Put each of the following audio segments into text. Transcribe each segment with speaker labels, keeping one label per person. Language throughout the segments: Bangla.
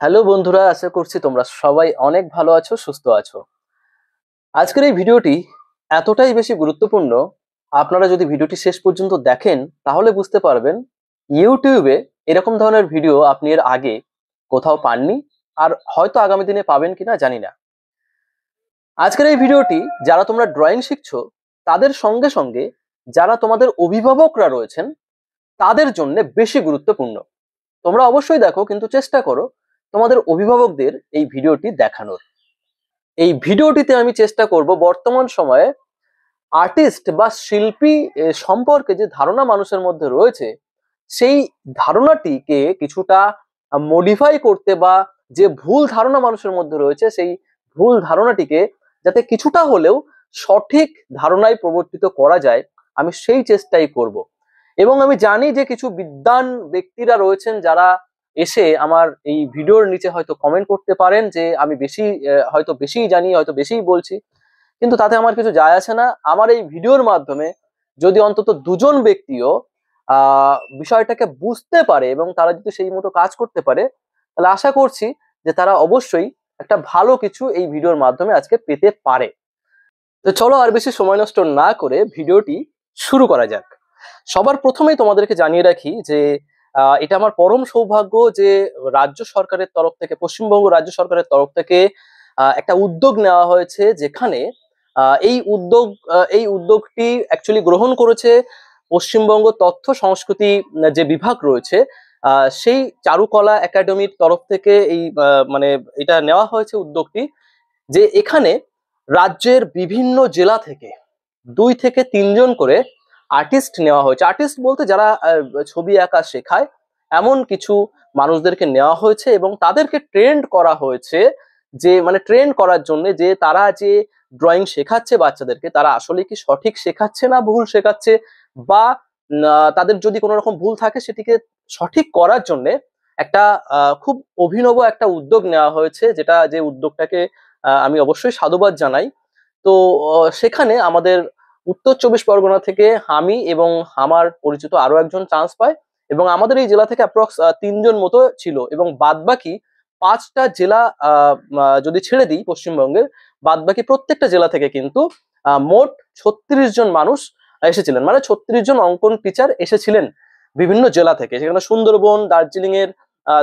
Speaker 1: হ্যালো বন্ধুরা, আশা করছি তোমরা সবাই অনেক ভালো আছো, সুস্থ আছো। আজকের এই ভিডিওটি এতটাই বেশি গুরুত্বপূর্ণ, আপনারা যদি ভিডিওটি শেষ পর্যন্ত দেখেন তাহলে বুঝতে পারবেন ইউটিউবে এরকম ধরনের ভিডিও আপনি এর আগে কোথাও পাননি, আর হয়তো আগামী দিনে পাবেন কিনা জানি না। আজকের এই ভিডিওটি যারা তোমরা ড্রয়িং শিখছো তাদের সঙ্গে সঙ্গে যারা তোমাদের অভিভাবকরা রয়েছেন তাদের জন্য বেশি গুরুত্বপূর্ণ। তোমরা অবশ্যই দেখো, কিন্তু চেষ্টা করো তোমাদের অভিভাবকদের এই ভিডিওটি দেখানোর। এই ভিডিওটিতে আমি চেষ্টা করব বর্তমান সময়ে আর্টিস্ট বা শিল্পী সম্পর্কে যে ধারণা মানুষের মধ্যে রয়েছে সেই ধারণাটিকে কিছুটা মডিফাই করতে, বা যে ভুল ধারণা মানুষের মধ্যে রয়েছে সেই ভুল ধারণাটিকে যাতে কিছুটা হলেও সঠিক ধারণায় প্রবর্তিত করা যায়, আমি সেই চেষ্টাই করব। এবং আমি জানি যে কিছু বিদ্বান ব্যক্তিরা রয়েছেন যারা এসে আমার এই ভিডিওর নিচে হয়তো কমেন্ট করতে পারেন যে আমি বেশি হয়তো বেশিই জানি, হয়তো বেশিই বলছি, কিন্তু তাতে আমার কিছু যায় আসে না। আমার এই ভিডিওর মাধ্যমে যদি অন্তত দুজন ব্যক্তিও বিষয়টাকে বুঝতে পারে এবং তারা যদি সেই মতো কাজ করতে পারে, তাহলে আশা করছি যে তারা অবশ্যই একটা ভালো কিছু এই ভিডিওর মাধ্যমে আজকে পেতে পারে। তো চলো আর বেশি সময় নষ্ট না করে ভিডিওটি শুরু করা যাক। সবার প্রথমেই তোমাদেরকে জানিয়ে রাখি যে এটা আমার পরম সৌভাগ্য যে রাজ্য সরকারের তরফ থেকে, পশ্চিমবঙ্গ রাজ্য সরকারের তরফ থেকে একটা উদ্যোগ নেওয়া হয়েছে, যেখানে এই উদ্যোগটি অ্যাকচুয়ালি গ্রহণ করেছে পশ্চিমবঙ্গ তথ্য সংস্কৃতি যে বিভাগ রয়েছে, সেই চারুকলা একাডেমির তরফ থেকে এই মানে এটা নেওয়া হয়েছে উদ্যোগটি, যে এখানে রাজ্যের বিভিন্ন জেলা থেকে 2 থেকে 3 জন করে আর্টিস্ট নেওয়া হয়েছে। আর্টিস্ট বলতে যারা ছবি আঁকা শেখায় এমন কিছু মানুষদেরকে নেওয়া হয়েছে এবং তাদেরকে ট্রেন্ড করা হয়েছে, যে মানে ট্রেন করার জন্য যে তারা যে ড্রয়িং শেখাচ্ছে বাচ্চাদেরকে তারা আসলে কি সঠিক শেখাচ্ছে না ভুল শেখাচ্ছে, বা তাদের যদি কোনো রকম ভুল থাকে সেটিকে সঠিক করার জন্য একটা খুব অভিনব একটা উদ্যোগ নেওয়া হয়েছে, যেটা যে উদ্যোগটাকে আমি অবশ্যই সাধুবাদ জানাই। তো সেখানে আমাদের উত্তর চব্বিশ পরগনা থেকে আমি এবং আমার পরিচিত আরো একজন চান্স পায়, এবং আমাদের এই জেলা থেকে অ্যাপ্রক্স 3 জন মতো ছিল, এবং বাদ বাকি 5টা জেলা যদি ছেড়ে দিই পশ্চিমবঙ্গের, বাদ বাকি প্রত্যেকটা জেলা থেকে কিন্তু মোট 36 জন মানুষ এসেছিলেন, মানে 36 জন অঙ্কন টিচার এসেছিলেন বিভিন্ন জেলা থেকে। সেখানে সুন্দরবন,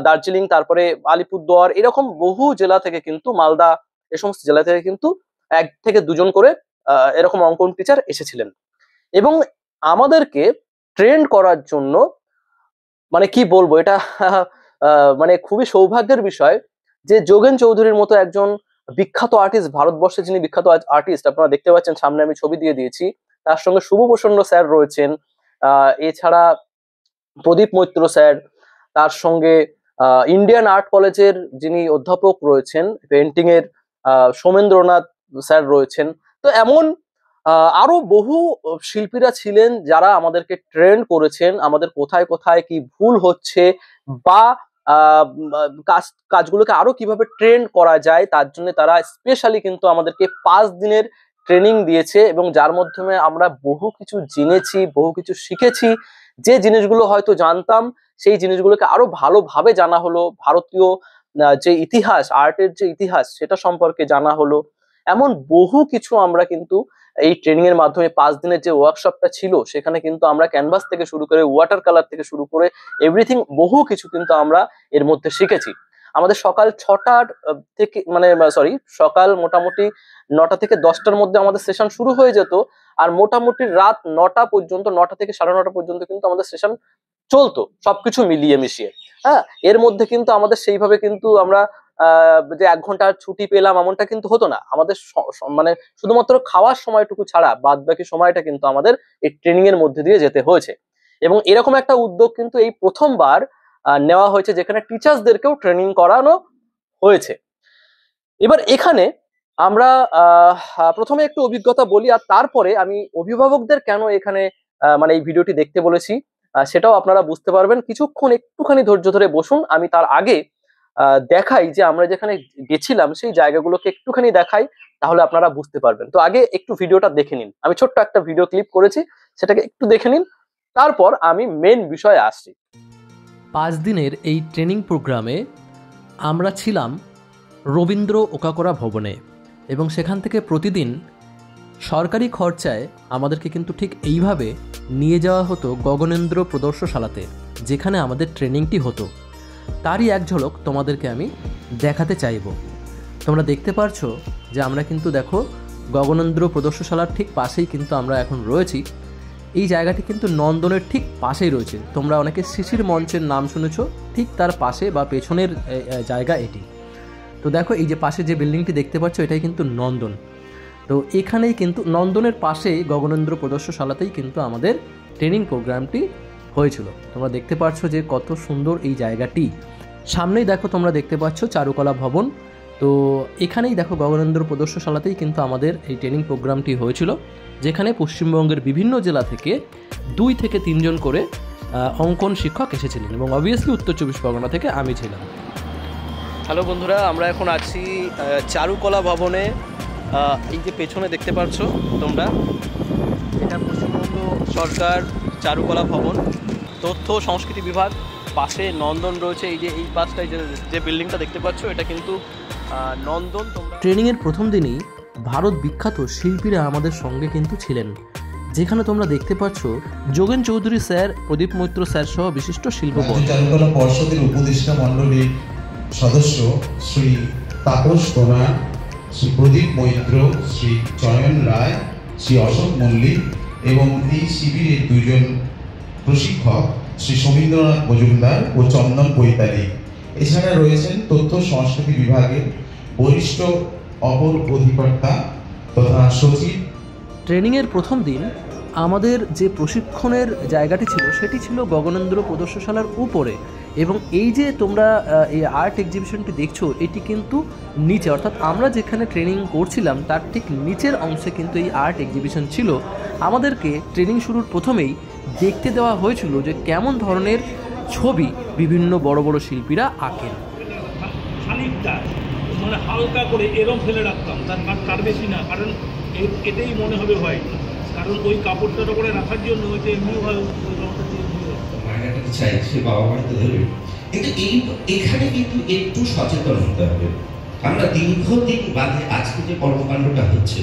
Speaker 1: দার্জিলিং, তারপরে আলিপুরদুয়ার, এরকম বহু জেলা থেকে কিন্তু, মালদা, এই সমস্ত জেলা থেকে কিন্তু 1 থেকে 2 জন করে এরকম অঙ্কন টিচার এসেছিলেন। এবং আমাদেরকে ট্রেন্ড করার জন্য, মানে কি বলবো এটা মানে খুবই সৌভাগ্যের বিষয় যে যোগেন চৌধুরীর মতো একজন বিখ্যাত আর্টিস্ট, ভারতবর্ষে যিনি বিখ্যাত আর্টিস্ট, আপনারা দেখতে পাচ্ছেন সামনে আমি ছবি দিয়ে দিয়েছি, তার সঙ্গে শুভ প্রসন্ন স্যার রয়েছেন, এছাড়া প্রদীপ মৈত্র স্যার, তার সঙ্গে ইন্ডিয়ান আর্ট কলেজের যিনি অধ্যাপক রয়েছেন পেন্টিং এর সৌমেন্দ্রনাথ স্যার রয়েছেন। তো এমন আরো বহু শিল্পীরা ছিলেন যারা আমাদেরকে ট্রেন করেছেন, আমাদের কোথায় কোথায় কি ভুল হচ্ছে, বা কাজগুলোকে আরো কিভাবে ট্রেন্ড করা যায় তার জন্য তারা স্পেশালি কিন্তু আমাদেরকে 5 দিনের ট্রেনিং দিয়েছে, এবং যার মাধ্যমে আমরা বহু কিছু জেনেছি, বহু কিছু শিখেছি। যে জিনিসগুলো হয়তো জানতাম সেই জিনিসগুলোকে আরো ভালোভাবে জানা হলো, ভারতীয় যে ইতিহাস, আর্টের যে ইতিহাস সেটা সম্পর্কে জানা হলো। এমন বহু কিছু আমরা কিন্তু এই ট্রেনিং এর মাধ্যমে, 5 দিনের যে ওয়ার্কশপটা ছিল সেখানে কিন্তু আমরা ক্যানভাস থেকে শুরু করে ওয়াটার কালার থেকে শুরু করে এভরিথিং, বহু কিছু কিন্তু আমরা এর মধ্যে শিখেছি। আমাদের সকাল 6টা থেকে, মানে সরি, সকাল মোটামুটি 9টা থেকে 10টার মধ্যে আমাদের সেশন শুরু হয়ে যেত, আর মোটামুটি রাত 9টা পর্যন্ত, 9টা থেকে 9:30 পর্যন্ত কিন্তু আমাদের সেশন চলতো, সবকিছু মিলিয়ে মিশিয়ে। হ্যাঁ, এর মধ্যে কিন্তু আমাদের সেইভাবে কিন্তু আমরা যে 1 ঘন্টা ছুটি পেলাম এমনটা কিন্তু হতো না আমাদের, মানে শুধুমাত্র খাওয়ার সময়টুকু ছাড়া বাদ বাকি সময়টা কিন্তু আমাদের এই ট্রেনিং এর মধ্যে দিয়ে যেতে হয়েছে। এবং এরকম একটা উদ্যোগ কিন্তু এই প্রথমবার নেওয়া হয়েছে, যেখানে টিচার্সদেরকেও ট্রেনিং করানো হয়েছে। এবার এখানে আমরা প্রথমে একটু অভিজ্ঞতা বলি, আর তারপরে আমি অভিভাবকদের কেন এখানে মানে এই ভিডিওটি দেখতে বলেছি সেটাও আপনারা বুঝতে পারবেন। কিছুক্ষণ একটুখানি ধৈর্য ধরে বসুন, আমি তার আগে দেখাই যে আমরা যেখানে গেছিলাম সেই জায়গাগুলোকে একটুখানি দেখাই, তাহলে আপনারা বুঝতে পারবেন। তো আগে একটু ভিডিওটা দেখে নিন, আমি ছোট্ট একটা ভিডিও ক্লিপ করেছি, সেটাকে একটু দেখে নিন, তারপর আমি মেন বিষয়ে আসছি।
Speaker 2: 5 দিনের এই ট্রেনিং প্রোগ্রামে
Speaker 1: আমরা ছিলাম রবীন্দ্র ওকাকরা ভবনে এবং সেখান থেকে প্রতিদিন সরকারি খরচায় আমাদেরকে কিন্তু ঠিক এইভাবে নিয়ে যাওয়া হতো গগনেন্দ্র প্রদর্শনশালাতে, যেখানে আমাদের ট্রেনিংটি হতো। তারই এক ঝলক তোমাদেরকে আমি দেখাতে চাইব। তোমরা দেখতে পারছো যে আমরা কিন্তু দেখো গগনেন্দ্র প্রদর্শনশালার ঠিক পাশেই কিন্তু আমরা এখন রয়েছি। এই জায়গাটি কিন্তু নন্দনের ঠিক পাশেই রয়েছে। তোমরা অনেকে শিশির মঞ্চের নাম শুনেছ, ঠিক তার পাশে বা পেছনের জায়গা এটি। তো দেখো এই যে পাশে যে বিল্ডিংটি দেখতে পাচ্ছ এটাই কিন্তু নন্দন। তো এখানেই কিন্তু নন্দনের পাশেই গগনেন্দ্র প্রদর্শনশালাতেই কিন্তু আমাদের ট্রেনিং প্রোগ্রামটি হয়েছিল। তোমরা দেখতে পাচ্ছ যে কত সুন্দর এই জায়গাটি। সামনেই দেখো তোমরা দেখতে পাচ্ছ চারুকলা ভবন। তো এখানেই দেখো গগনেন্দ্র প্রদর্শনশালাতেই কিন্তু আমাদের এই ট্রেনিং প্রোগ্রামটি হয়েছিল, যেখানে পশ্চিমবঙ্গের বিভিন্ন জেলা থেকে 2 থেকে 3 জন করে অঙ্কন শিক্ষক এসেছিলেন এবং অবভিয়াসলি উত্তর 24 পরগনা থেকে আমি ছিলাম। হ্যালো বন্ধুরা, আমরা এখন আছি চারুকলা ভবনে। এই যে পেছনে দেখতে পাচ্ছ তোমরা, এটা পশ্চিমবঙ্গ সরকার চারুকলা ভবন, তথ্য সংস্কৃতি বিভাগ। পাশে নন্দন রয়েছে। এই যে এই পাশটায় যে বিল্ডিংটা দেখতে পাচ্ছ এটা কিন্তু নন্দন। তোমরা ট্রেনিংয়ের প্রথম দিনই ভারত বিখ্যাত শিল্পীরা আমাদের সঙ্গে কিন্তু ছিলেন, যেখানে তোমরা দেখতে পাচ্ছ যোগেন চৌধুরী স্যার, প্রদীপ মৈত্র স্যার সহ বিশিষ্ট শিল্পপতি।
Speaker 2: চারুকলা পর্ষদের উপদেষ্টা মণ্ডলীর সদস্য শ্রী তাপস প্রধান, শ্রী প্রদীপ মৈত্র, শ্রী চয়ন রায়, শ্রী অশোক মল্লিক এবং এই শিবিরের 2 জন প্রশিক্ষক শ্রী সমীন্দ্রনাথ মজুমদার ও চন্দন বৈতারিক। এছাড়া রয়েছেন তথ্য সংস্কৃতি বিভাগের বরিষ্ঠ অপর অধিকর্তা তথা সচিব।
Speaker 1: ট্রেনিংয়ের প্রথম দিন আমাদের যে প্রশিক্ষণের জায়গাটি ছিল সেটি ছিল গগনেন্দ্র প্রদর্শনশালার উপরে, এবং এই যে তোমরা এই আর্ট এক্সিবিশনটি দেখছো এটি কিন্তু নিচে, অর্থাৎ আমরা যেখানে ট্রেনিং করছিলাম তার ঠিক নিচের অংশে কিন্তু এই আর্ট এক্সিবিশন ছিল। আমাদেরকে ট্রেনিং শুরুর প্রথমেই দেখতে দেওয়া হয়েছিল যে কেমন ধরনের ছবি বিভিন্ন বড় বড় শিল্পীরা আঁকেন।
Speaker 3: মানে হালকা করে এরম ফেলে রাখতাম, তার বেশি না, কারণ এটাই মনে হবে হোয়াইট, কারণ ওই কাপড়টা করে রাখার জন্য ওই যে এমনি হয়
Speaker 4: চাই সে বাবা মাকে ধরবে। কিন্তু এখানে কিন্তু একটু সচেতন হতে হবে। আমরা দীর্ঘদিন বাদে আজকে যে কর্মকাণ্ডটা হচ্ছে,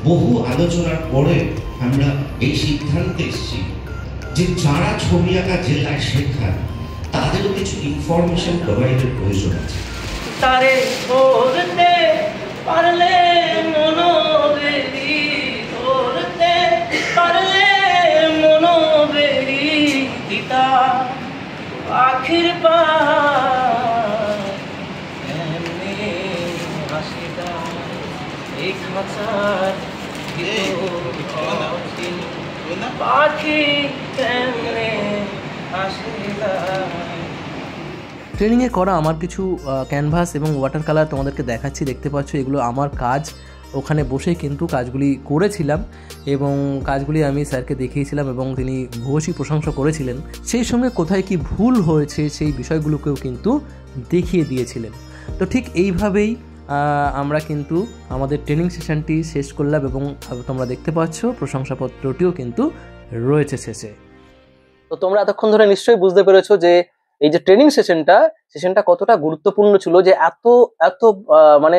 Speaker 4: বহু আলোচনার পরে আমরা এই সিদ্ধান্তে এসেছি যে যারা ছবি আঁকা জেলায় শেখান তাদেরও কিছু ইনফরমেশন প্রোভাইডের প্রয়োজন আছে।
Speaker 5: তারে ধরতে পারলে মনোবেরি, ধরতে পারলে মনোবেরি পিতা আখির পা এমনি হাসিটা এই খাঁচার পাখি এমনি হাসিটা।
Speaker 1: ট্রেনিংয়ে করা আমার কিছু ক্যানভাস এবং ওয়াটার কালার তোমাদেরকে দেখাচ্ছি, দেখতে পাচ্ছ এগুলো আমার কাজ। ওখানে বসে কিন্তু কাজগুলি করেছিলাম এবং কাজগুলি আমি স্যারকে দেখিয়েছিলাম এবং তিনি ভূয়সী প্রশংসা করেছিলেন। সেই সঙ্গে কোথায় কি ভুল হয়েছে সেই বিষয়গুলোকেও কিন্তু দেখিয়ে দিয়েছিলেন। তো ঠিক এইভাবেই আমরা কিন্তু আমাদের ট্রেনিং সেশনটি শেষ করলাম এবং তোমরা দেখতে পাচ্ছ প্রশংসাপত্রটিও কিন্তু রয়েছে শেষে। তো তোমরা এতক্ষণ ধরে নিশ্চয়ই বুঝতে পেরেছো যে এই যে ট্রেনিং সেশনটা কতটা গুরুত্বপূর্ণ ছিল, যে এত এত মানে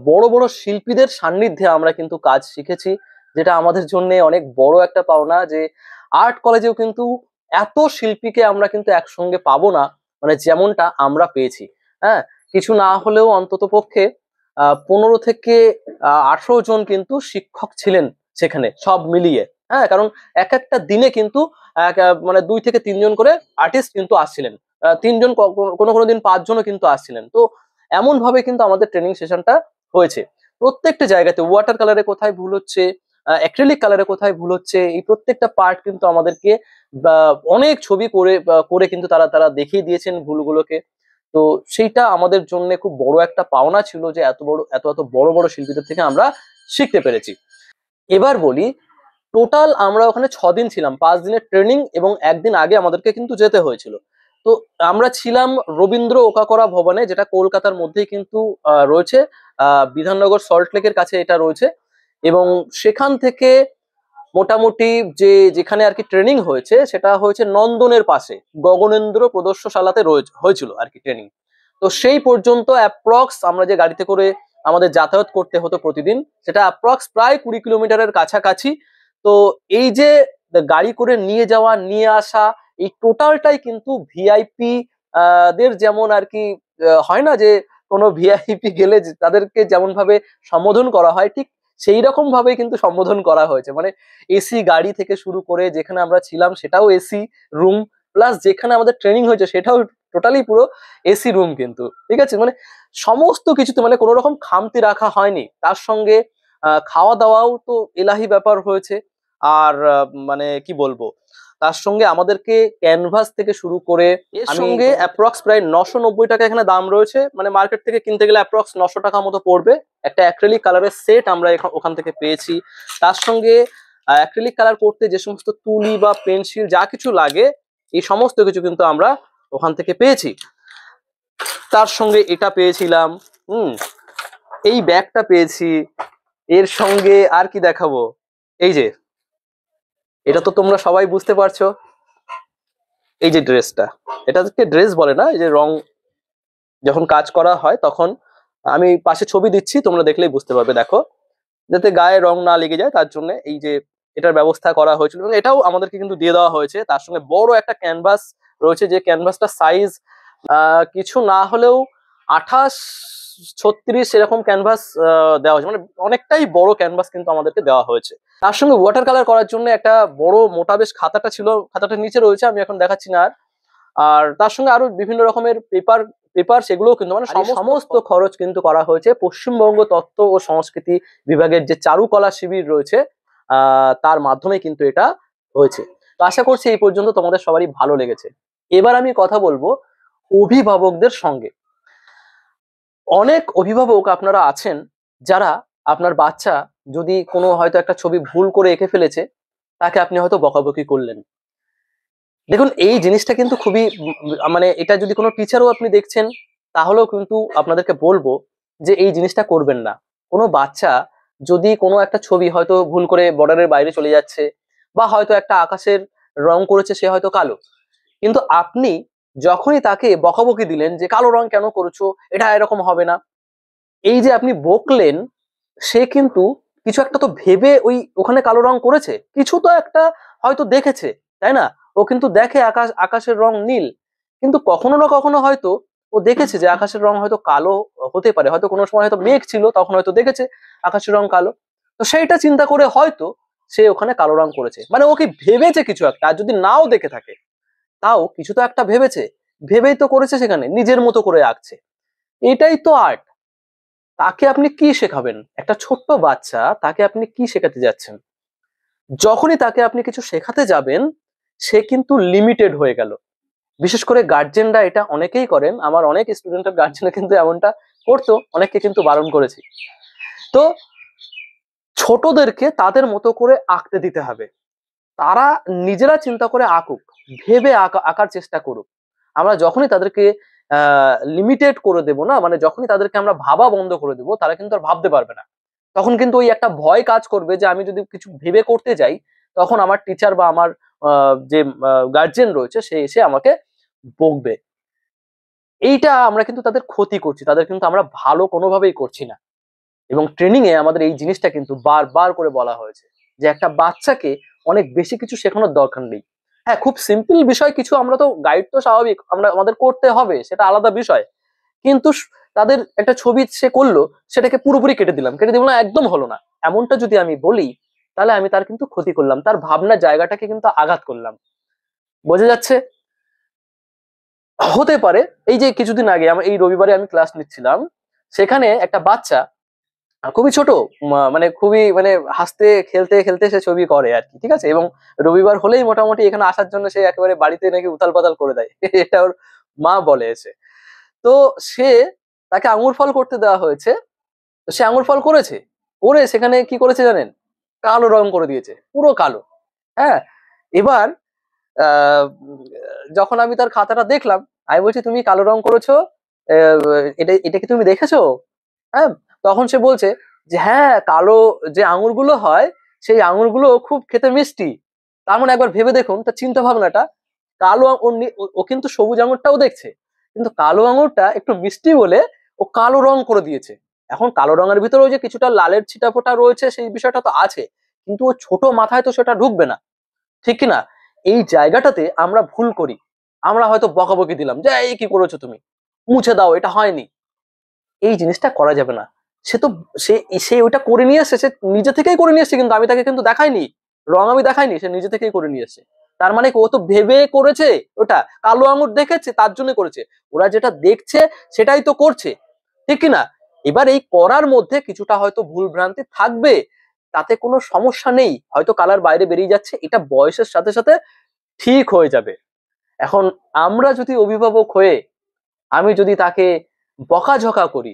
Speaker 1: বড় বড় শিল্পীদের সান্নিধ্যে আমরা কিন্তু কাজ শিখেছি, যেটা আমাদের জন্য অনেক বড় একটা পাওনা। যে আর্ট কলেজেও কিন্তু এত শিল্পীকে আমরা কিন্তু একসঙ্গে পাবো না, মানে যেমনটা আমরা পেয়েছি। হ্যাঁ, কিছু না হলেও অন্তত পক্ষে 15 থেকে 18 জন কিন্তু শিক্ষক ছিলেন সেখানে সব মিলিয়ে। হ্যাঁ, কারণ এক একটা দিনে কিন্তু মানে 2 থেকে 3 জন করে আর্টিস্ট কিন্তু আসছিলেন, 3 জন, কোনো দিন 5 জনও কিন্তু আসছিলেন। তো এমন ভাবে কিন্তু আমাদের ট্রেনিং সেশনটা হয়েছে। প্রত্যেকটা জায়গাতে ওয়াটার কালারে কোথায় ভুল হচ্ছে, অ্যাক্রিলিক কালারে কোথায় ভুল হচ্ছে, এই প্রত্যেকটা পার্ট কিন্তু আমাদেরকে অনেক ছবি করে কিন্তু তারা দেখিয়ে দিয়েছেন ভুলগুলোকে। তো সেইটা আমাদের জন্য খুব বড় একটা পাওনা ছিল, যে এত বড় বড় শিল্পীদের থেকে আমরা শিখতে পেরেছি। এবার বলি, টোটাল আমরা ওখানে 6 দিন ছিলাম, 5 দিনের ট্রেনিং এবং 1 দিন আগে আমাদেরকে কিন্তু যেতে হয়েছিল। তো আমরা ছিলাম রবীন্দ্র ওকাকরা ভবনে, যেটা কলকাতার মধ্যেই কিন্তু রয়েছে, বিধাননগর সল্টলেকের কাছে এটা রয়েছে। এবং সেখান থেকে মোটামুটি যেখানে আর কি ট্রেনিং হয়েছে সেটা হয়েছে নন্দনের পাশে গগনেন্দ্র প্রদর্শনশালাতে হয়েছিল আর কি ট্রেনিং। তো সেই পর্যন্ত অ্যাপ্রক্স আমরা যে গাড়িতে করে আমাদের যাতায়াত করতে হতো প্রতিদিন, সেটা অ্যাপ্রক্স প্রায় 20 কিলোমিটারের কাছাকাছি। তো এই যে গাড়ি করে নিয়ে যাওয়া নিয়ে আসা, এই টোটালটাই কিন্তু ভিআইপি দের যেমন আর কি হয় না যে কোনো ভিআইপি গেলে তাদেরকে যেমন ভাবে সম্বোধন করা হয়, ঠিক সেই রকম ভাবে কিন্তু সম্বোধন করা হয়েছে। মানে এসি গাড়ি থেকে শুরু করে যেখানে আমরা ছিলাম সেটাও এসি রুম, প্লাস যেখানে আমাদের ট্রেনিং হয়েছে সেটাও টোটালি পুরো এসি রুম কিন্তু, ঠিক আছে। মানে সমস্ত কিছুতে মানে কোনো রকম খামতি রাখা হয়নি। তার সঙ্গে খাওয়া দাওয়াও তো এলাহি ব্যাপার হয়েছে। আর মানে কি বলবো, তার সঙ্গে আমাদেরকে ক্যানভাস থেকে শুরু করে এর সঙ্গে অ্যাপ্রক্স প্রায় 990 টাকা এখানে দাম রয়েছে। মানে মার্কেট থেকে কিনতে গেলে অ্যাপ্রক্স 900 টাকা মতো পড়বে। একটা অ্যাক্রিলিক কালারের সেট আমরা ওখান থেকে পেয়েছি। তার সঙ্গে অ্যাক্রিলিক কালার করতে যে সমস্ত তুলি বা পেন্সিল যা কিছু লাগে, এই সমস্ত কিছু কিন্তু আমরা ওখান থেকে পেয়েছি। তার সঙ্গে এটা পেয়েছিলাম, এই ব্যাগটা পেয়েছি। এর সঙ্গে আর কি দেখাবো, এই যে এটা তো তোমরা সবাই বুঝতে পারছো, এই যে ড্রেসটা, এটাকে ড্রেস বলে না, এই যে রং যখন কাজ করা হয় তখন, আমি পাশে ছবি দিচ্ছি তোমরা দেখলেই বুঝতে পারবে। দেখো, যাতে গায়ে রং না লেগে যায় তার জন্য এই যে এটার ব্যবস্থা করা হয়েছিল, এবং এটাও আমাদেরকে কিন্তু দিয়ে দেওয়া হয়েছে। তার সঙ্গে বড় একটা ক্যানভাস রয়েছে, যে ক্যানভাসটা সাইজ কিছু না হলেও 28-36 এরকম ক্যানভাস দেওয়া হয়েছে। মানে অনেকটাই বড় ক্যানভাস কিন্তু আমাদেরকে দেওয়া হয়েছে। তার সঙ্গে ওয়াটার কালার করার জন্য একটা বড় মোটা বেশ খাতাটা ছিল, খাতাটার নিচে রয়েছে, আমি এখন দেখাচ্ছি না। আর তার সঙ্গে আরো বিভিন্ন রকমের পেপার সেগুলোও কিন্তু মানে সমস্ত খরচ কিন্তু করা হয়েছে পশ্চিমবঙ্গ তত্ত্ব ও সংস্কৃতি বিভাগের যে চারুকলা শিবির রয়েছে তার মাধ্যমে কিন্তু এটা হয়েছে। তো আশা করছি এই পর্যন্ত তোমাদের সবারই ভালো লেগেছে। এবার আমি কথা বলবো অভিভাবকদের সঙ্গে। অনেক অভিভাবক আপনারা আছেন যারা আপনার বাচ্চা যদি কোনো হয়তো একটা ছবি ভুল করে এঁকে ফেলেছে, তাকে আপনি হয়তো বকাবকি করলেন। দেখুন, এই জিনিসটা কিন্তু খুবই মানে এটা যদি কোনো টিচারও আপনি দেখছেন তাহলেও কিন্তু আপনাদেরকে বলবো যে এই জিনিসটা করবেন না। কোনো বাচ্চা যদি কোনো একটা ছবি হয়তো ভুল করে বর্ডারের বাইরে চলে যাচ্ছে, বা হয়তো একটা আকাশের রং করেছে সে হয়তো কালো, কিন্তু আপনি যখনই তাকে বকাবকি দিলেন যে কালো রং কেন করেছো, এটা এরকম হবে না, এই যে আপনি বকলেন, সে কিন্তু কিছু একটা তো ভেবে ওখানে কালো রং করেছে, কিছু তো একটা হয়তো দেখেছে, তাই না? ও কিন্তু দেখে আকাশের রং নীল, কিন্তু কখনো না কখনো হয়তো ও দেখেছে যে আকাশের রং হয়তো কালো হতে পারে, হয়তো কোনো সময় হয়তো মেঘ ছিল তখন হয়তো দেখেছে আকাশের রং কালো, তো সেইটা চিন্তা করে হয়তো সে ওখানে কালো রং করেছে। মানে ওকে ভেবেছে কিছু একটা, আর যদি নাও দেখে থাকে তাও কিছু তো একটা ভেবেছে, ভেবেই তো করেছে, সেখানে নিজের মতো করে আঁকছে। এটাই তো আর্ট। তাকে আপনি কি শেখাবেন? একটা ছোট্ট বাচ্চা, তাকে আপনি কি শেখাতে যাচ্ছেন? যখনই তাকে আপনি কিছু শেখাতে যাবেন সে কিন্তু লিমিটেড হয়ে গেল। বিশেষ করে গার্জেনরা এটা অনেকেই করেন, আমার অনেক স্টুডেন্টের গার্জেনরা কিন্তু এমনটা করতো, অনেককে কিন্তু বারণ করেছি। তো ছোটদেরকে তাদের মতো করে আঁকতে দিতে হবে, তারা নিজেরা চিন্তা করে আঁকুক, ভেবে আঁকার চেষ্টা করুক। আমরা যখনই তাদেরকে লিমিটেড করে দেব না, মানে যখনই তাদেরকে আমরা ভাবা বন্ধ করে দেব, তারা কিন্তু আর ভাবতে পারবে না। তখন কিন্তু ওই একটা ভয় কাজ করবে যে আমি যদি কিছু ভেবে করতে যাই তখন আমার টিচার বা আমার যে গার্জেন রয়েছে সে এসে আমাকে বকবে। এইটা আমরা কিন্তু তাদের ক্ষতি করছি, তাদের কিন্তু আমরা ভালো কোনোভাবেই করছি না। এবং ট্রেনিং এ আমাদের এই জিনিসটা কিন্তু বারবার করে বলা হয়েছে যে একটা বাচ্চাকে অনেক বেশি কিছু শেখানোর দরকার নেই। হ্যাঁ, খুব সিম্পল বিষয় কিছু আমরা তো গাইড তো স্বাভাবিক আমাদের করতে হবে, সেটা আলাদা বিষয়। কিন্তু তাদের একটা ছবি সে করলো, সেটাকে পুরোপুরি কেটে দিলাম একদম হলো না, এমনটা যদি আমি বলি তাহলে আমি তার কিন্তু ক্ষতি করলাম, তার ভাবনার জায়গাটাকে কিন্তু আঘাত করলাম। বোঝা যাচ্ছে? হতে পারে এই যে কিছুদিন আগে এই রবিবারে আমি ক্লাস নিচ্ছিলাম, সেখানে একটা বাচ্চা খুবই ছোট, মানে খুবই মানে হাসতে খেলতে খেলতে সে ছবি করে আর কি, ঠিক আছে। এবং রবিবার হলেই মোটামুটি এখানে আসার জন্য সে একেবারে বাড়িতে নাকি উথাল পাতাল করে দেয় এটা ওর মা বলে এসে। তো সে তাকে আঙুর ফল করতে দেওয়া হয়েছে, তো সে আঙুর ফল করেছে, করে সেখানে কি করেছে জানেন? কালো রং করে দিয়েছে, পুরো কালো। হ্যাঁ, এবার যখন আমি তার খাতাটা দেখলাম, আমি বলছি তুমি কালো রং করেছো, এটা কি তুমি দেখেছো? হ্যাঁ, তখন সে বলছে যে হ্যাঁ, কালো যে আঙুরগুলো হয় সেই আঙুরগুলো খুব খেতে মিষ্টি। তার মানে একবার ভেবে দেখুন তার চিন্তা ভাবনাটা, কালো ও কিন্তু সবুজ আঙুরটাও দেখছে, কিন্তু কালো আঙুরটা একটু মিষ্টি বলে ও কালো রং করে দিয়েছে। এখন কালো রঙের ভিতরেও যে কিছুটা লালের ছিটাফোঁটা রয়েছে সেই বিষয়টা তো আছে, কিন্তু ও ছোট মাথায় তো সেটা ঢুকবে না, ঠিক কি না? এই জায়গাটাতে আমরা ভুল করি। আমরা হয়তো বকাবকি দিলাম যে এই কি করেছো তুমি, মুছে দাও, এটা হয়নি। এই জিনিসটা করা যাবে না। সে তো সে সে ওইটা করে নিয়ে এসেছে, সে নিজে থেকেই করে নিয়ে এসেছে, কিন্তু আমি তাকে কিন্তু দেখাইনি, রং আমি দেখাইনি, সে নিজে থেকেই করে নিয়ে এসেছে। তার মানে কি ও তো ভেবে করেছে, ওটা কালো আঙুর দেখেছে তার জন্য করেছে। ওরা যেটা দেখছে সেটাই তো করছে, ঠিক কি না? এবার এই করার মধ্যে কিছুটা হয়তো ভুল ভ্রান্তি থাকবে, তাতে কোনো সমস্যা নেই, হয়তো কালার বাইরে বেরিয়ে যাচ্ছে, এটা বয়সের সাথে সাথে ঠিক হয়ে যাবে। এখন আমরা যদি অভিভাবক হয়ে আমি যদি তাকে বকাঝকা করি,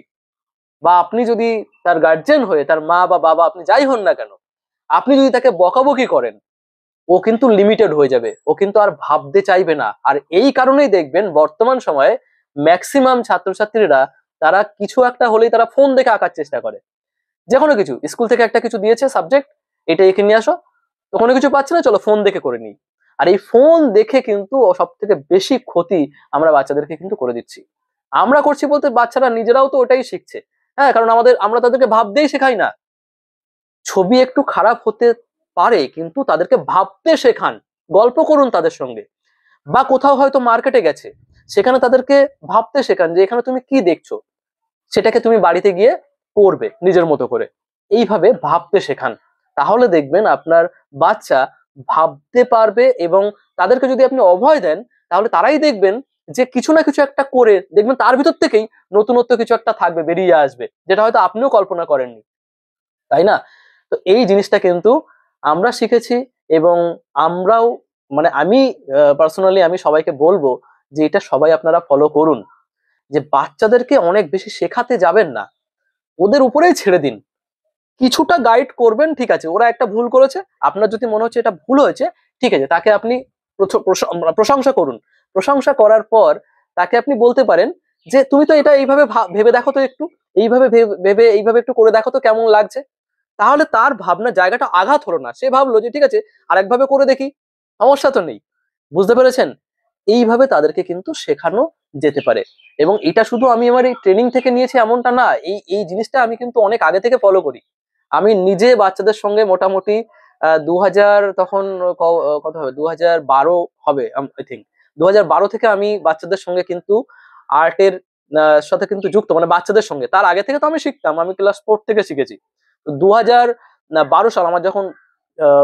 Speaker 1: বা আপনি যদি তার গার্জেন হয়ে, তার মা বা বাবা আপনি যাই হন না কেন, আপনি যদি তাকে বকাবকি করেন, ও কিন্তু লিমিটেড হয়ে যাবে, ও কিন্তু আর ভাবতে চাইবে না। আর এই কারণেই দেখবেন বর্তমান সময়ে ম্যাক্সিমাম ছাত্রছাত্রীরা তারা কিছু একটা হলেই তারা ফোন দেখে আঁকার চেষ্টা করে। যে কোনো কিছু, স্কুল থেকে একটা কিছু দিয়েছে সাবজেক্ট, এটা এঁকে নিয়ে আসো, তো কোনো কিছু পাচ্ছে না, চলো ফোন দেখে করে নিই। আর এই ফোন দেখে কিন্তু সব থেকে বেশি ক্ষতি আমরা বাচ্চাদেরকে কিন্তু করে দিচ্ছি। আমরা করছি বলতে বাচ্চারা নিজেরাও তো ওটাই শিখছে। হ্যাঁ, কারণ আমরা তাদেরকে ভাবতেই শেখাই না। ছবি একটু খারাপ হতে পারে, কিন্তু তাদেরকে ভাবতে শেখান, গল্প করুন তাদের সঙ্গে, বা কোথাও হয়তো মার্কেটে গেছে, সেখানে তাদেরকে ভাবতে শেখান যে এখানে তুমি কি দেখছো, সেটাকে তুমি বাড়িতে গিয়ে করবে নিজের মতো করে। এইভাবে ভাবতে শেখান, তাহলে দেখবেন আপনার বাচ্চা ভাবতে পারবে। এবং তাদেরকে যদি আপনি অভয় দেন, তাহলে তারাই দেখবেন যে কিছু না কিছু একটা করে দেখবেন তার ভিতর থেকেই নতুনত্ব কিছু একটা থাকবে, বেরিয়ে আসবে, যেটা হয়তো আপনিও কল্পনা করেননি, তাই না? তো এই জিনিসটা কিন্তু আমরা শিখেছি, এবং আমরাও, মানে আমি পার্সোনালি আমি সবাইকে বলবো যে এটা সবাই আপনারা ফলো করুন, যে বাচ্চাদেরকে অনেক বেশি শেখাতে যাবেন না, ওদের উপরেই ছেড়ে দিন। কিছুটা গাইড করবেন, ঠিক আছে, ওরা একটা ভুল করেছে, আপনার যদি মনে হচ্ছে এটা ভুল হয়েছে, ঠিক আছে, তাকে আপনি প্রশংসা করুন। প্রশংসা করার পর তাকে আপনি বলতে পারেন যে তুমি তো এটা এইভাবে ভেবে দেখো তো একটু, এইভাবে ভেবে এইভাবে একটু করে দেখো তো কেমন লাগছে। তাহলে তার ভাবনা জায়গাটা আঘাত হলো না, সে ভাবলো যে ঠিক আছে আরেকভাবে করে দেখি, সমস্যা তো নেই। বুঝতে পেরেছেন? এইভাবে তাদেরকে কিন্তু শেখানো যেতে পারে। এবং এটা শুধু আমি আমার এই ট্রেনিং থেকে নিয়েছি এমনটা না, এই এই জিনিসটা আমি কিন্তু অনেক আগে থেকে ফলো করি। আমি নিজে বাচ্চাদের সঙ্গে মোটামুটি 2000 তখন কত হবে, 2012 হবে আই থিঙ্ক, 2012 থেকে আমি বাচ্চাদের সঙ্গে কিন্তু আর্টের সাথে কিন্তু যুক্ত, মানে বাচ্চাদের সঙ্গে। তার আগে থেকে তো আমি শিখতাম, আমি ক্লাস 4 থেকে শিখেছি। তো 2012 সাল আমার যখন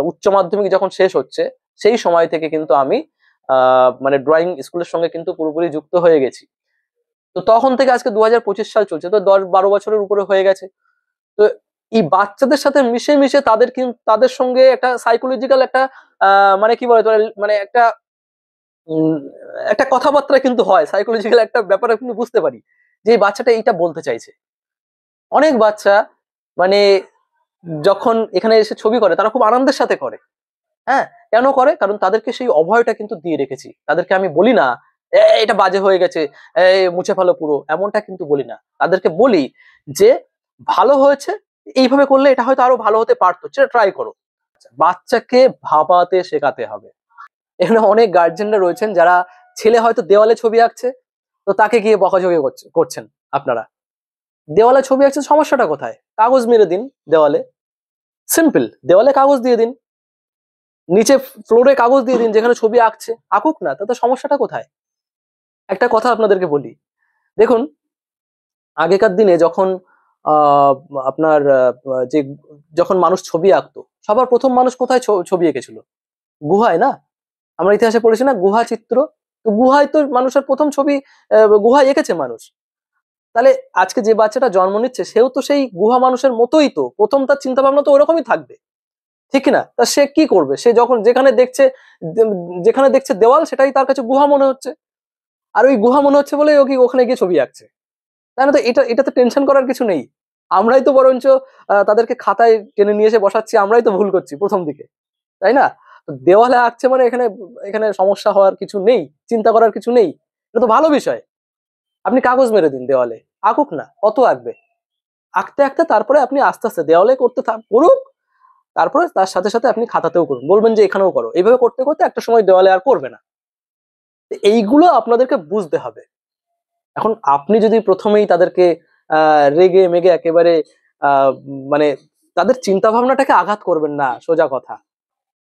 Speaker 1: উচ্চ মাধ্যমিক যখন শেষ হচ্ছে, সেই সময় থেকে কিন্তু আমি মানে ড্রয়িং স্কুলের সঙ্গে কিন্তু পুরোপুরি যুক্ত হয়ে গেছি। তো তখন থেকে আজকে 2025 সাল চলছে, তো 10-12 বছরের উপরে হয়ে গেছে। তো এই বাচ্চাদের সাথে মিশে মিশে তাদের কিন্তু তাদের সঙ্গে একটা সাইকোলজিক্যাল একটা মানে কি বলে, মানে একটা উম, একটা কথাবার্তা কিন্তু হয়, সাইকোলজিক্যাল একটা ব্যাপারে কিন্তু বুঝতে পারি যে এই বাচ্চাটা এইটা বলতে চাইছে। অনেক বাচ্চা মানে যখন এখানে এসে ছবি করে তারা খুব আনন্দের সাথে করে। হ্যাঁ, কেন করে? কারণ তাদেরকে সেই অভয়টা কিন্তু দিয়ে রেখেছি। তাদেরকে আমি বলি না এটা বাজে হয়ে গেছে, মুছে ফেলো পুরো, এমনটা কিন্তু বলি না। তাদেরকে বলি যে ভালো হয়েছে, এইভাবে করলে এটা হয়তো আরো ভালো হতে পারতো, সেটা ট্রাই করো। বাচ্চাকে ভাবাতে শেখাতে হবে। এখানে অনেক গার্জেনরা রয়েছেন যারা ছেলে হয়তো দেওয়ালে ছবি আঁকছে, তো তাকে গিয়ে বকাঝকি করছেন আপনারা। দেওয়ালে ছবি আঁকছে, সমস্যাটা কোথায়? কাগজ মেরে দিন দেওয়ালে, সিম্পল, দেওয়ালে কাগজ দিয়ে দিন, নিচে ফ্লোরে কাগজ দিয়ে দিন, যেখানে ছবি আঁকছে আঁকুক না, তাতে সমস্যাটা কোথায়? একটা কথা আপনাদেরকে বলি, দেখুন আগেকার দিনে যখন আহ আপনার যে যখন মানুষ ছবি আঁকতো, সবার প্রথম মানুষ কোথায় ছবি এঁকেছিল? গুহায় না? আমরা ইতিহাসে পড়েছি না গুহা চিত্র? তো গুহায় তো মানুষের প্রথম ছবি, গুহায় এঁকেছে মানুষ। তাহলে আজকে যে বাচ্চাটা জন্ম নিচ্ছে সেও তো সেই গুহা মানুষের মতোই, তো প্রথম তার চিন্তা ভাবনা তো ওরকমই থাকবে, ঠিক না? তা সে কি করবে? সে যখন যেখানে দেখছে দেওয়াল, সেটাই তার কাছে গুহা মনে হচ্ছে, আর ওই গুহা মনে হচ্ছে বলে ও কি ওখানে গিয়ে ছবি আঁকছে। তাই না? তো এটাতে টেনশন করার কিছু নেই। আমরাই তো বরঞ্চ তাদেরকে খাতায় টেনে নিয়ে এসে বসাচ্ছি, আমরাই তো ভুল করছি প্রথম দিকে, তাই না? তো দেওয়ালে আঁকছে মানে এখানে এখানে সমস্যা হওয়ার কিছু নেই, চিন্তা করার কিছু নেই, এটা তো ভালো বিষয়। আপনি কাগজ মেরে দিন দেওয়ালে, আঁকুক না, কত আঁকবে? আঁকতে আঁকতে তারপরে আপনি আস্তে আস্তে দেওয়ালে করুক, তারপরে তার সাথে সাথে আপনি খাতাতেও করুন, বলবেন যে এখানেও করো। এইভাবে করতে করতে একটা সময় দেওয়ালে আর করবে না। এইগুলো আপনাদেরকে বুঝতে হবে। এখন আপনি যদি প্রথমেই তাদেরকে রেগে মেগে একেবারে মানে তাদের চিন্তা ভাবনাটাকে আঘাত করবেন না, সোজা কথা।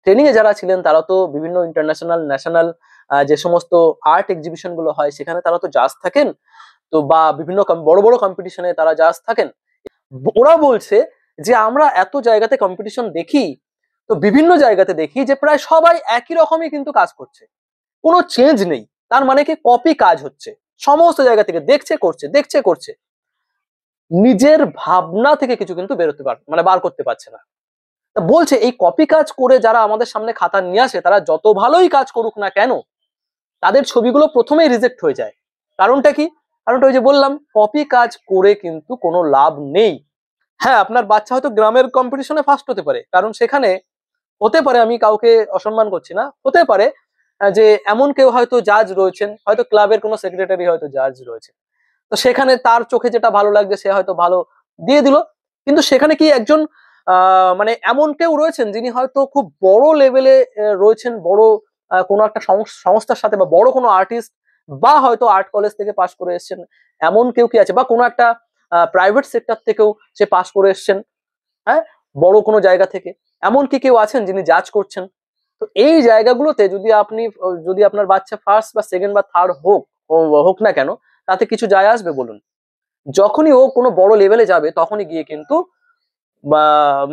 Speaker 1: ট্রেনিং এ যারা ছিলেন তারা তো বিভিন্ন ইন্টারন্যাশনাল ন্যাশনাল যে সমস্ত আর্ট এক্সিবিশন গুলো হয় সেখানে তারা তো জাজ থাকেন, তো বা বিভিন্ন বড় বড় কম্পিটিশনে তারা জাজ থাকেন। ওরা বলছে যে আমরা এত জায়গাতে কম্পিটিশন দেখি, তো বিভিন্ন জায়গাতে দেখি যে প্রায় সবাই একই রকমই কিন্তু কাজ করছে, কোনো চেঞ্জ নেই। তার মানে কি কপি কাজ হচ্ছে, সমস্ত জায়গা থেকে দেখছে করছে দেখছে করছে, নিজের ভাবনা থেকে কিছু কিন্তু বেরোতে মানে বার করতে পারছে না। তা বলছে এই কপি কাজ করে যারা আমাদের সামনে খাতা নিয়ে আসে তারা যত ভালোই কাজ করুক না কেন তাদের ছবিগুলো প্রথমেই রিজেক্ট হয়ে যায়। কারণটা কি? কারণটা ওই যে বললাম, কপি কাজ করে কিন্তু কোনো লাভ নেই। হ্যাঁ, আপনার বাচ্চা হয়তো গ্রামের কম্পিটিশনে ফার্স্ট হতে পারে, কারণ সেখানে হতে পারে, আমি কাউকে অসম্মান করছি না, হতে পারে যে এমন কেউ হয়তো জাজ রয়েছেন, হয়তো ক্লাবের কোনো সেক্রেটারি হয়তো জাজ রয়েছে, তো সেখানে তার চোখে যেটা ভালো লাগছে সে হয়তো ভালো দিয়ে দিল। কিন্তু সেখানে কি একজন মানে এমন কেউ রয়েছেন যিনি হয়তো খুব বড় লেভেলে রয়েছেন, বড় কোনো একটা সংস্থার সাথে, বা বড় কোনো আর্টিস্ট, বা হয়তো আর্ট কলেজ থেকে পাশ করে এসেছেন, এমন কেউ কি আছে, বা কোনো একটা প্রাইভেট সেক্টর থেকেও সে পাশ করে এসেছেন, হ্যাঁ, বড় কোনো জায়গা থেকে এমন কি কেউ আছেন যিনি জাজ করছেন? তো এই জায়গাগুলোতে যদি আপনার বাচ্চা ফার্স্ট বা সেকেন্ড বা থার্ড হোক না কেন, তাতে কিছু যায় আসবে বলুন? যখনই ও কোনো বড় লেভেলে যাবে তখনই গিয়ে কিন্তু বা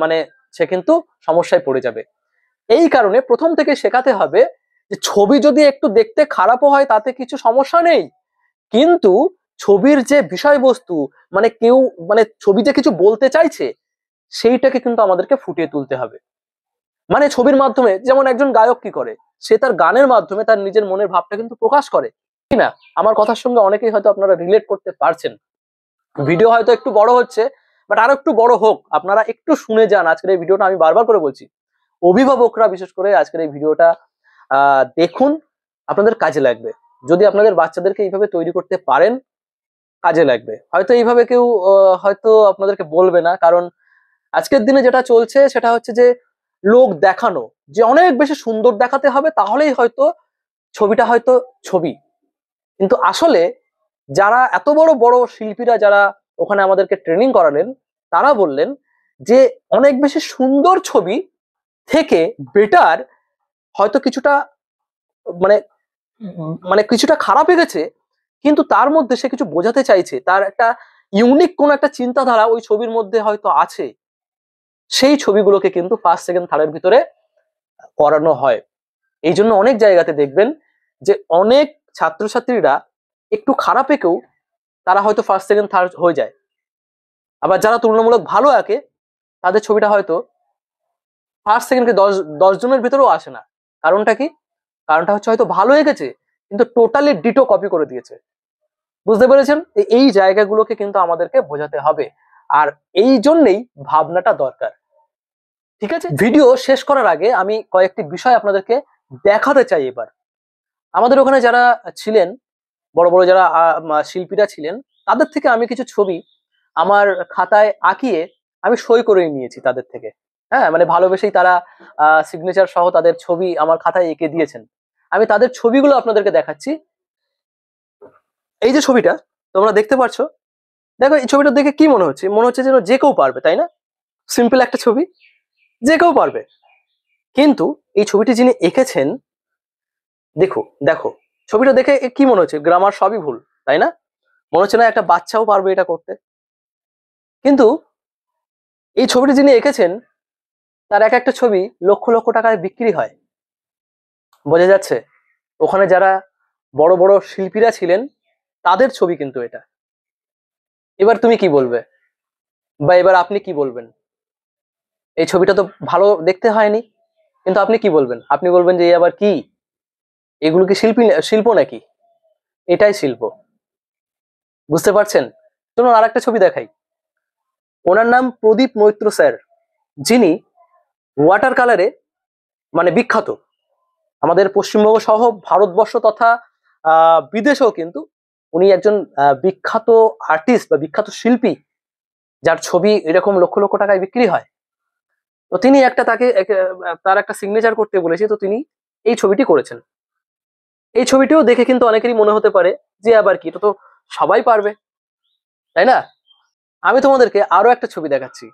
Speaker 1: মানে সে কিন্তু সমস্যায় পড়ে যাবে। এই কারণে প্রথম থেকে শেখাতে হবে যে ছবি যদি একটু দেখতে খারাপও হয় তাতে কিছু সমস্যা নেই, কিন্তু ছবির যে বিষয়বস্তু, মানে কেউ মানে ছবি যে কিছু বলতে চাইছে সেইটাকে কিন্তু আমাদেরকে ফুটিয়ে তুলতে হবে। মানে ছবির মাধ্যমে, যেমন একজন গায়ক কি করে, সে তার গানের মাধ্যমে তার নিজের মনের ভাবটা কিন্তু প্রকাশ করে, ঠিক না? আমার কথার সঙ্গে অনেকেই হয়তো আপনারা রিলেট করতে পারছেন। ভিডিও হয়তো একটু বড় হচ্ছে, বাট আরো একটু বড় হোক, আপনারা একটু শুনে যান আজকের এই ভিডিওটা। আমি বারবার করে বলছি, অভিভাবকরা বিশেষ করে আজকের এই ভিডিওটা দেখুন, আপনাদের কাজে লাগবে। যদি আপনাদের বাচ্চাদেরকে এইভাবে তৈরি করতে পারেন, কাজে লাগবে। হয়তো এইভাবে কেউ হয়তো আপনাদেরকে বলবে না, কারণ আজকের দিনে যেটা চলছে সেটা হচ্ছে যে লোক দেখানো, যে অনেক বেশি সুন্দর দেখাতে হবে তাহলেই হয়তো ছবিটা হয়তো ছবি। কিন্তু আসলে যারা এত বড় বড় শিল্পীরা যারা ওখানে আমাদেরকে ট্রেনিং করালেন, তারা বললেন যে অনেক বেশি সুন্দর ছবি থেকে বেটার হয়তো কিছুটা মানে মানে কিছুটা খারাপ গেছে, কিন্তু তার মধ্যে সে কিছু বোঝাতে চাইছে, তার একটা ইউনিক কোন একটা চিন্তাধারা ওই ছবির মধ্যে হয়তো আছে, সেই ছবিগুলোকে কিন্তু ফার্স্ট সেকেন্ড থার্ডের ভিতরে করানো হয়। এই জন্য অনেক জায়গাতে দেখবেন যে অনেক ছাত্রছাত্রীরা একটু খারাপ এঁকেও তারা হয়তো ফার্স্ট সেকেন্ড থার্ড হয়ে যায়। আবার যারা তুলনামূলক ভালো আঁকে তাদের ছবিটা হয়তো ফার্স্ট সেকেন্ডকে 10 জনের ভিতরেও আসে না। কারণটা কি? কারণটা হচ্ছে হয়তো ভালো এঁকেছে কিন্তু টোটালি ডিটো কপি করে দিয়েছে। বুঝতে পেরেছেন? এই জায়গাগুলোকে কিন্তু আমাদেরকে বোঝাতে হবে, আর এই জন্যই ভাবনাটা দরকার। ঠিক আছে, ভিডিও শেষ করার আগে আমি কয়েকটি বিষয় আপনাদেরকে দেখাতে চাই। এবার আমাদের ওখানে যারা ছিলেন, বড় বড় যারা শিল্পীরা ছিলেন, তাদের থেকে আমি কিছু ছবি আমার খাতায় আঁকিয়ে আমি সই করে নিয়েছি তাদের থেকে। হ্যাঁ, মানে ভালোবেসেই তারা সিগনেচার সহ তাদের ছবি আমার খাতায় এঁকে দিয়েছেন। আমি তাদের ছবিগুলো আপনাদেরকে দেখাচ্ছি। এই যে ছবিটা তোমরা দেখতে পাচ্ছ, দেখো এই ছবিটা দেখে কি মনে হচ্ছে? মনে হচ্ছে যেন যে কেউ পারবে, তাই না? সিম্পল একটা ছবি, যে কেউ পারবে। কিন্তু এই ছবিটি যিনি এঁকেছেন, দেখো দেখো ছবিটা দেখে কি মনে হচ্ছে? গ্রামার সবই ভুল, তাই না? মনে হচ্ছে না একটা বাচ্চাও পারবে এটা করতে। কিন্তু এই ছবিটি যিনি এঁকেছেন তার এক একটা ছবি লক্ষ লক্ষ টাকায় বিক্রি হয়। বোঝা যাচ্ছে ওখানে যারা বড় বড় শিল্পীরা ছিলেন তাদের ছবি কিন্তু এটা। এবার তুমি কি বলবে, বা এবার আপনি কি বলবেন? এই ছবিটা তো ভালো দেখতে হয়নি, কিন্তু আপনি কি বলবেন? আপনি বলবেন যে আবার কি, এগুলো কি শিল্প নাকি? এটাই শিল্প। বুঝতে পারছেন? চলুন আর একটা ছবি দেখাই। ওনার নাম প্রদীপ মৈত্র স্যার, যিনি ওয়াটার কালারে মানে বিখ্যাত। আমাদের পশ্চিমবঙ্গ সহ ভারতবর্ষ তথা বিদেশেও কিন্তু উনি একজন বিখ্যাত আর্টিস্ট বা বিখ্যাত শিল্পী, যার ছবি এরকম লক্ষ লক্ষ টাকায় বিক্রি হয়। তো তিনি তার একটা সিগনেচার করতে বলেছে, তো তিনি এই ছবিটি করেছেন। এই ছবিটিও দেখে কিন্তু অনেকেরই মনে হতে পারে যে আবার কি, এটা তো সবাই পারবে, তাই না? আমি তোমাদেরকে আরো একটা ছবি দেখাচ্ছি।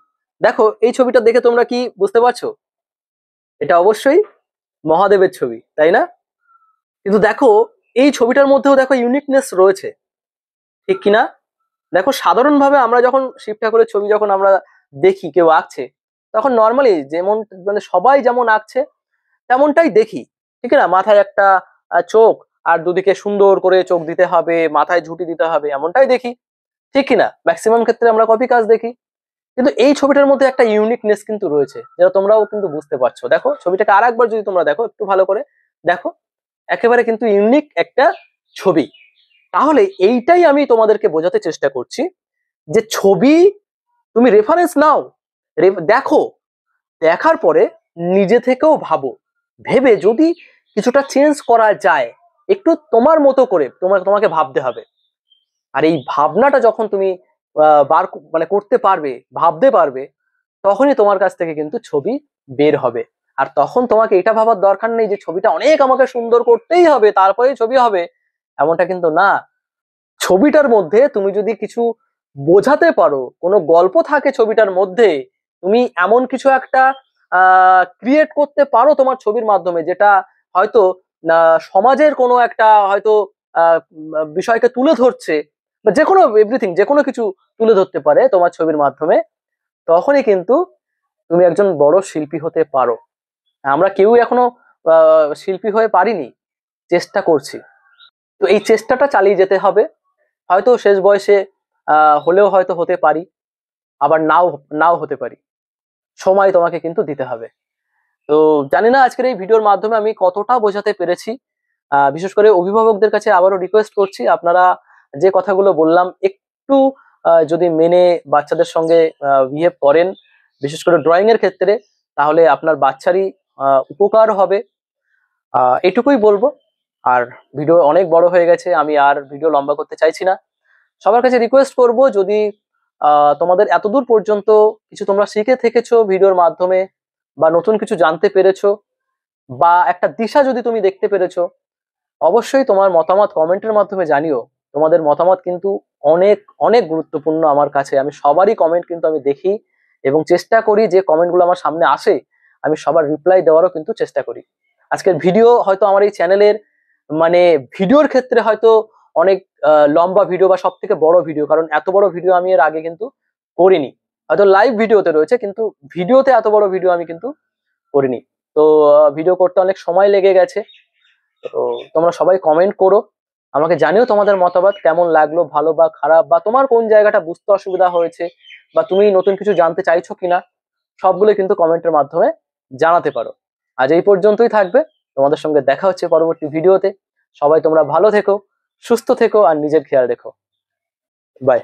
Speaker 1: দেখো এই ছবিটা দেখে তোমরা কি বুঝতে পারছো? এটা অবশ্যই মহাদেবের ছবি, তাই না? কিন্তু দেখো এই ছবিটার মধ্যেও দেখো ইউনিকনেস রয়েছে, ঠিক কিনা? দেখো সাধারণভাবে আমরা যখন শিব ঠাকুরের ছবি যখন আমরা দেখি কেউ আঁকছে, তখন নর্মালি যেমন মানে সবাই যেমন আঁকছে তেমনটাই দেখি, ঠিক না? মাথায় একটা চোখ, আর দুদিকে সুন্দর করে চোখ দিতে হবে, মাথায় ঝুঁটি দিতে হবে, এমনটাই দেখি, ঠিক কিনা? ম্যাক্সিমাম ক্ষেত্রে আমরা কপি কাজ দেখি। কিন্তু এই ছবিটার মধ্যে একটা ইউনিকনেস কিন্তু রয়েছে, যেটা তোমরাও কিন্তু বুঝতে পারছো। দেখো ছবিটাকে আর একবার যদি তোমরা দেখো, একটু ভালো করে দেখো, একেবারে কিন্তু ইউনিক একটা ছবি। তাহলে এইটাই আমি তোমাদেরকে বোঝাতে চেষ্টা করছি যে ছবি তুমি রেফারেন্স নাও, দেখো, দেখার পরে নিজে থেকেও ভাবো, ভেবে যদি কিছুটা চেঞ্জ করা যায়, একটু তোমার মতো করে তোমাকে ভাবতে হবে। আর এই ভাবনাটা যখন তুমি মানে করতে পারবে, ভাবতে পারবে, তখনই তোমার কাছ থেকে কিন্তু ছবি বের হবে। আর তখন তোমাকে এটা ভাবার দরকার নেই যে ছবিটা অনেক আমাকে সুন্দর করতেই হবে তারপরেই ছবি হবে, এমনটা কিন্তু না। ছবিটার মধ্যে তুমি যদি কিছু বোঝাতে পারো, কোনো গল্প থাকে ছবিটার মধ্যে, তুমি এমন কিছু একটা ক্রিয়েট করতে পারো তোমার ছবির মাধ্যমে, যেটা হয়তো সমাজের কোনো একটা হয়তো বিষয়কে তুলে ধরছে, বা যে কোনো এভরিথিং, যে কোনো কিছু তুলে ধরতে পারে তোমার ছবির মাধ্যমে, তখনই কিন্তু তুমি একজন বড় শিল্পী হতে পারো। আমরা কেউ এখনো শিল্পী হয়ে পারিনি, চেষ্টা করছি। তো এই চেষ্টাটা চালিয়ে যেতে হবে। হয়তো শেষ বয়সে হলেও হয়তো হতে পারি, আবার নাও নাও হতে পারি, সময় তোমাকে কিন্তু দিতে হবে। তো জানি না আজকের এই ভিডিওর মাধ্যমে আমি কতটা বোঝাতে পেরেছি। বিশেষ করে অভিভাবকদের কাছে আবারও রিকোয়েস্ট করছি, আপনারা যে কথাগুলো বললাম একটু যদি মেনে বাচ্চাদের সঙ্গে বিহেভ করেন, বিশেষ করে ড্রয়িং এর ক্ষেত্রে, তাহলে আপনার বাচ্চারই উপকার হবে। এটুকুই বলবো। আর ভিডিও অনেক বড় হয়ে গেছে, আমি আর ভিডিও লম্বা করতে চাইছি না। সবার কাছে রিকোয়েস্ট করব, যদি তোমাদের এতদূর পর্যন্ত কিছু তোমরা শিখে থেকেছো ভিডিওর মাধ্যমে, বা নতুন কিছু জানতে পেরেছো, বা একটা দিশা যদি তুমি দেখতে পেরেছো, অবশ্যই তোমার মতামত কমেন্টের মাধ্যমে জানিও। তোমাদের মতামত কিন্তু অনেক অনেক গুরুত্বপূর্ণ আমার কাছে। আমি সবারই কমেন্ট কিন্তু আমি দেখি, এবং চেষ্টা করি যে কমেন্টগুলো আমার সামনে আসে আমি সবার রিপ্লাই দেওয়ারও কিন্তু চেষ্টা করি। আজকের ভিডিও হয়তো আমার এই চ্যানেলের মানে ভিডিওর ক্ষেত্রে হয়তো অনেক লম্বা ভিডিও বা সব থেকে বড় ভিডিও, কারণ এত বড় ভিডিও আমি এর আগে কিন্তু করিনি। হয়তো লাইভ ভিডিওতে রয়েছে, কিন্তু ভিডিওতে এত বড় ভিডিও আমি কিন্তু করিনি। তো ভিডিও করতে অনেক সময় লেগে গেছে। তো তোমরা সবাই কমেন্ট করো, আমাকে জানিও তোমাদের মতামত কেমন লাগলো, ভালো বা খারাপ, বা তোমার কোন জায়গাটা বুঝতে অসুবিধা হয়েছে, বা তুমি নতুন কিছু জানতে চাইছো কিনা, সবগুলো কিন্তু কমেন্টের মাধ্যমে জানাতে পারো। আজ এই পর্যন্তই থাকবে, তোমাদের সঙ্গে দেখা হচ্ছে পরবর্তী ভিডিওতে। সবাই তোমরা ভালো থেকো, সুস্থ থেকো, আর নিজের খেয়াল রেখো। বাই।